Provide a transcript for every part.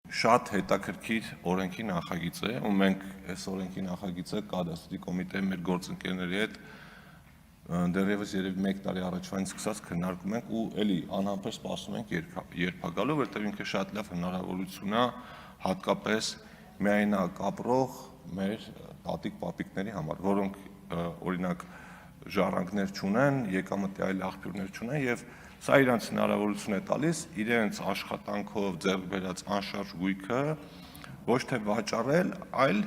շատ հետաքրքիր օրենքի նախագիծ է, ու մենք այս օրենքի նախագիծը կադաստրի կոմիտեի մեր գործընկերների հետ դեռևս երևի 1 տարի առաջվանից սկսած քննարկում ենք ու էլի անհամբեր սպասում ենք երբ է գալու, որտեղ ինքը շատ լավ հնարավորություն է հատկապես միայնակ ապրող մեր տատիկ-պապիկների համար, որոնք օրինակ ժառանգներ չունեն, եկամտի այլ աղբյուրներ չունեն եւ սա իրանց հնարավորություն է տալիս իրենց աշխատանքով ձեռք բերած անշարժ գույքը ոչ թե վաճառել, այլ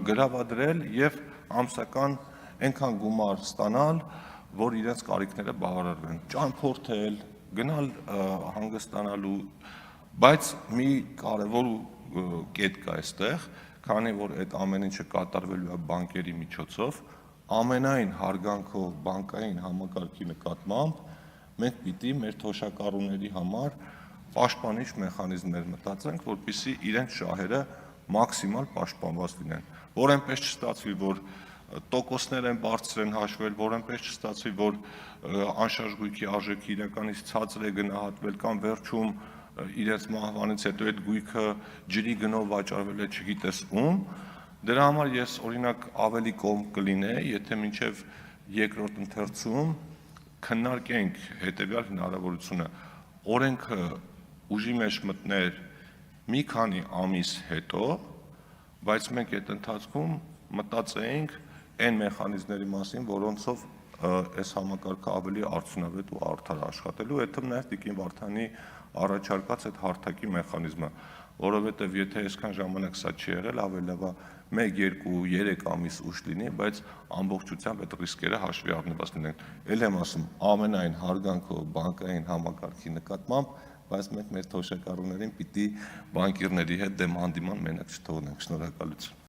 գրավադրել եւ ամսական այնքան գումար ստանալ, որ իրենց կարիքները բավարարվեն, ճամփորդել, գնալ հանգստանալու, բայց մի կարևոր կետ կա այստեղ, քանի որ այդ ամեն ինչը կատարվելու է բանկերի միջոցով, ամենայն հարգանքով բանկային համակարգի նկատմամբ մենք պիտի մեր թոշակառուների համար պաշտպանիչ մեխանիզմներ մտածենք, որպեսզի իրենց շահերը մաքսիմալ պաշտպանված լինեն, որ այնպես չստացվի, որ տոկոսներ են բարձր են հաշվել, որ այնպես չստացվի, որ անշարժ գույքի արժեքը իրականից ցածր է գնահատվել կամ վերջում իրենց մահվանից հետո այդ գույքը ջրի գնով վաճառվել է չգիտես ում, դրա համար ես օրինակ ավելի կողմ կլինեի, եթե մինչև երկրորդ ընթերցում քննարկենք հետևյալ հնարավորությունը, օրենքը ուժի մեջ մտներ մի քանի ամիս հետո, բայց մենք այդ ընթացքում մտածեինք այն մեխանիզմների մասին, որոնցով այս համակարգը ավելի արդյունավետ ու արդար աշխատելու, այդ թվում նաև Տիկին Վարդանի առաջարկած այդ հարթակի մեխանիզմը, որովհետև եթե այսքան ժամանակ սա չի եղել, ավելի լավ է 1, 2, 3 ամիս ուշ լինի, բայց ամբողջությամբ այդ ռիսկերը հաշվի առնված լինեն։ Էլ եմ ասում, ամենայն հարգանքով բանկային համակարգի նկատմամբ, բայց մենք մեր թոշակառուներին պիտի բանկիրների հետ դեմ հանդիման մենակ չթողնենք։ Շնորհակալություն։